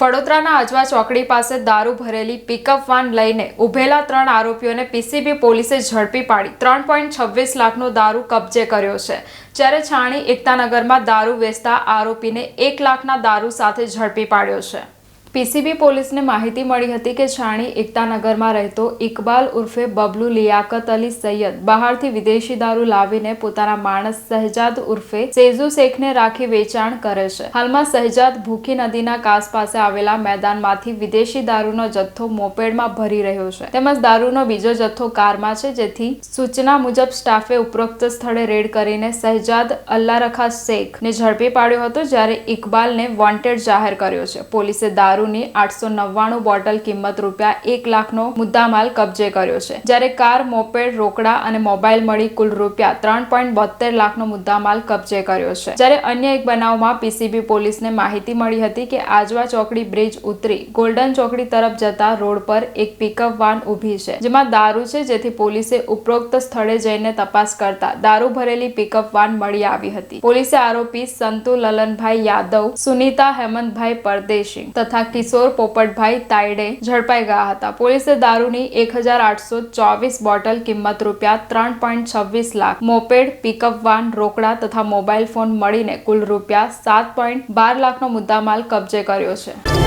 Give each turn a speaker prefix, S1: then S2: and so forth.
S1: વડોદરાના અજવા ચોકડી પાસે દારૂ ભરેલી પિકઅપ વાન લઈને ઉભેલા 3 આરોપીઓને પીસીબી પોલીસે ઝડપી પાડી 3.26 લાખનો દારૂ કબજે કર્યો છે। જ્યારે છાણી એકતાનગરમાં દારૂ વેચતા આરોપીને 1 લાખના દારૂ સાથે ઝડપી પાડ્યો છે। પીસીબી પોલીસને માહિતી મળી હતી કે છાણી એકતાનગરમાં રહેતો ઇકબાલ ઉર્ફે બબલુ લિયાકત અલી સૈયદ બહારથી વિદેશી દારૂ લાવીને પોતાના માણસ શહેજાદ ઉર્ફે સેઝુ શેખને રાખી વેચાણ કરે છે। હાલમાં શહેજાદ ભૂખી નદીના કાસ પાસે આવેલા મેદાનમાંથી વિદેશી દારૂનો જથ્થો મોપેડમાં ભરી રહ્યો છે તેમજ દારૂનો બીજો જથ્થો કારમાં છે, જેથી સૂચના મુજબ સ્ટાફે ઉપરોક્ત સ્થળે રેડ કરીને શહેજાદ અલ્લારખા શેખને ઝડપી પાડ્યો હતો, જ્યારે ઇકબાલને વોન્ટેડ જાહેર કર્યો છે। પોલીસે દારૂ 899 બોટલ કિંમત ₹1 લાખનો મુદ્દામાલ કબજે કર્યો છે, જ્યારે કાર, મોપેડ, રોકડા અને મોબાઈલ મળી કુલ ₹3.72 લાખનો મુદ્દામાલ કબજે કર્યો છે। જ્યારે અન્ય એક બનાવમાં પીસીબી પોલીસને માહિતી મળી હતી કે આજવા ચોકડી બ્રિજ ઉતરી ગોલ્ડન ચોકડી તરફ જતા રોડ પર એક પિકઅપ વાન ઊભી છે જેમાં દારૂ છે, જેથી પોલીસે ઉપરોક્ત સ્થળે જઈને તપાસ કરતા દારૂ ભરેલી પિકઅપ વાન મળી આવી હતી। પોલીસે આરોપી સંતુ લલનભાઈ યાદવ, સુનીતા હેમંતભાઈ પરદેશી તથા કિશોર પોપટભાઈ તાયડે ઝડપાઈ ગયા હતા। પોલીસે દારૂની 1824 બોટલ કિંમત ₹3.26 લાખ, મોપેડ, પિકઅપ વાન, રોકડા તથા મોબાઈલ ફોન મળીને કુલ ₹7.12 લાખનો મુદ્દામાલ કબજે કર્યો છે।